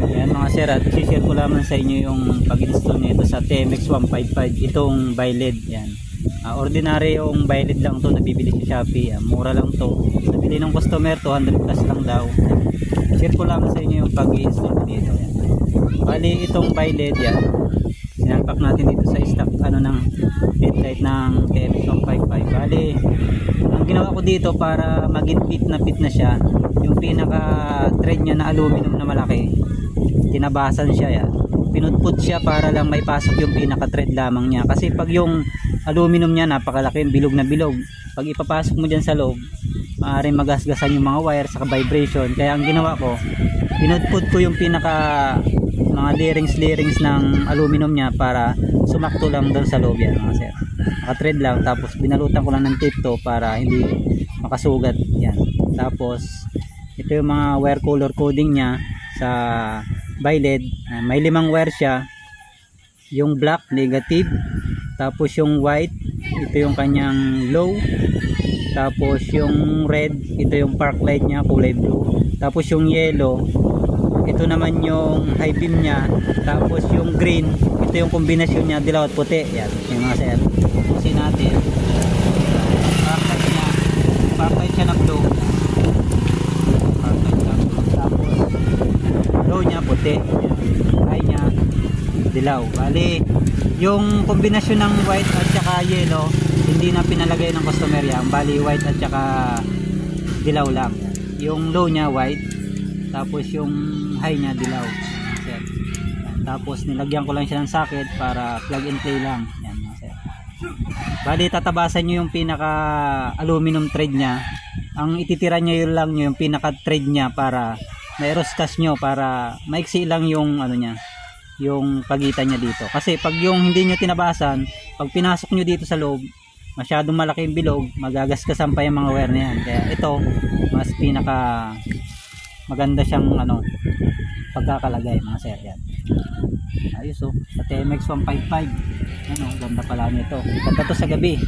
Ayan mga sir, at share ko lamang sa inyo yung pag-install nito sa TMX 155, itong Byled. Yan. Ordinary yung Byled lang to, nabibili sa Shopee. Mura lang to. Nabili ng customer, 200 plus lang daw. Share ko lamang sa inyo yung pag-install dito. Yan. Bali itong Byled yan, sinalpak natin dito sa stock ng headlight ng TMX 155. Bali ang ginawa ko dito para maging fit na siya, yung pinaka thread niya na aluminum na malaki, tinabasan siya yan. Pinutput siya para lang may pasok yung pinaka thread lamang niya, kasi pag yung aluminum niya napakalaki, bilog na bilog, pag ipapasok mo dyan sa loob maaaring magasgasan yung mga wire sa vibration. Kaya ang ginawa ko, pinutput ko yung pinaka mga lirings ng aluminum niya para sumakto lang doon sa loob yan mga sir. Naka-thread lang, tapos binalutan ko lang ng tape to para hindi makasugat yan. Tapos ito yung mga wire color coding niya sa Byled. May 5 wire siya, yung black negative, tapos yung white ito yung kanyang low, tapos yung red ito yung park light niya kulay blue, tapos yung yellow ito naman yung high beam niya, tapos yung green ito yung kombinasyon niya dilaw at puti. Yan yung mga sir, kasi natin park light siya na blue, park light siya blue, tapos low niya puti, high niya dilaw. Bali yung kombinasyon ng white at saka yellow hindi na pinalagay ng customer yan. Bali white at saka dilaw lang. Yung low niya white, tapos yung high niya dilaw. Yan. Tapos nilagyan ko lang siya ng socket para plug and play lang. Yan mga sir. Bali tatabasan nyo yung pinaka aluminum thread niya. Ang ititira nyo yun lang yung pinaka thread niya para mairoscas nyo, para maiksi lang yung niya, yung pagitan niya dito. Kasi pag yung hindi nyo tinabasan, pag pinasok nyo dito sa loob, masyadong malaki yung bilog, magagasgasan pa yung mga wire na yan. Kaya ito mas pinaka maganda siyang pagkakalagay mga sir. Yan. Ayos sa TMX 155. Ganda pala nito. Ganda to sa gabi.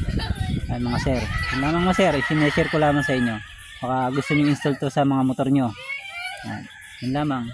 Yan mga sir. Yan lamang mga sir, sineshare ko lamang sa inyo. Baka gusto niyo install to sa mga motor nyo. Yan lamang.